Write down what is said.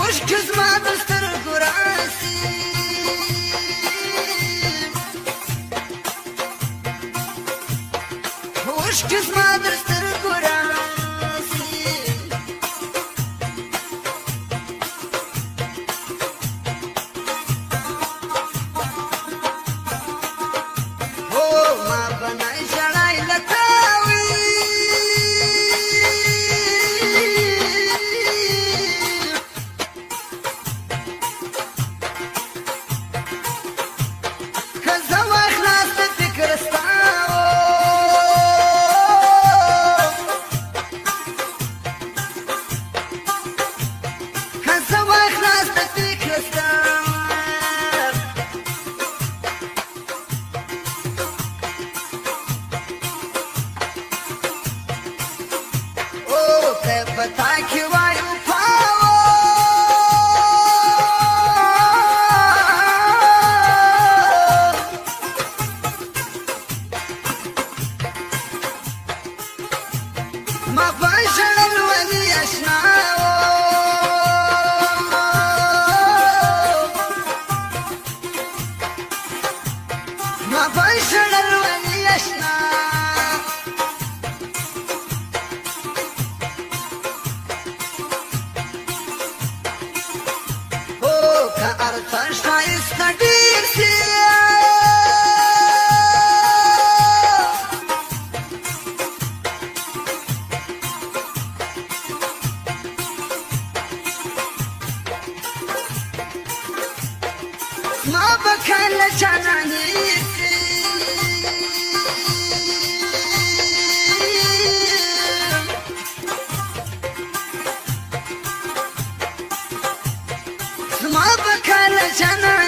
اوښکې زما د سترګو راسي اوښکې زما د سترګو راسي هو ما به نه ژړی له تا وي که زه واخلاص د فکر ستا پتا کې وایو پاو ما به ژړل ولې اشنا ما به ژړل ولې اشنا ارتن ښایسته ډېر سي زما به کله جانانې سي زما به کله جانانې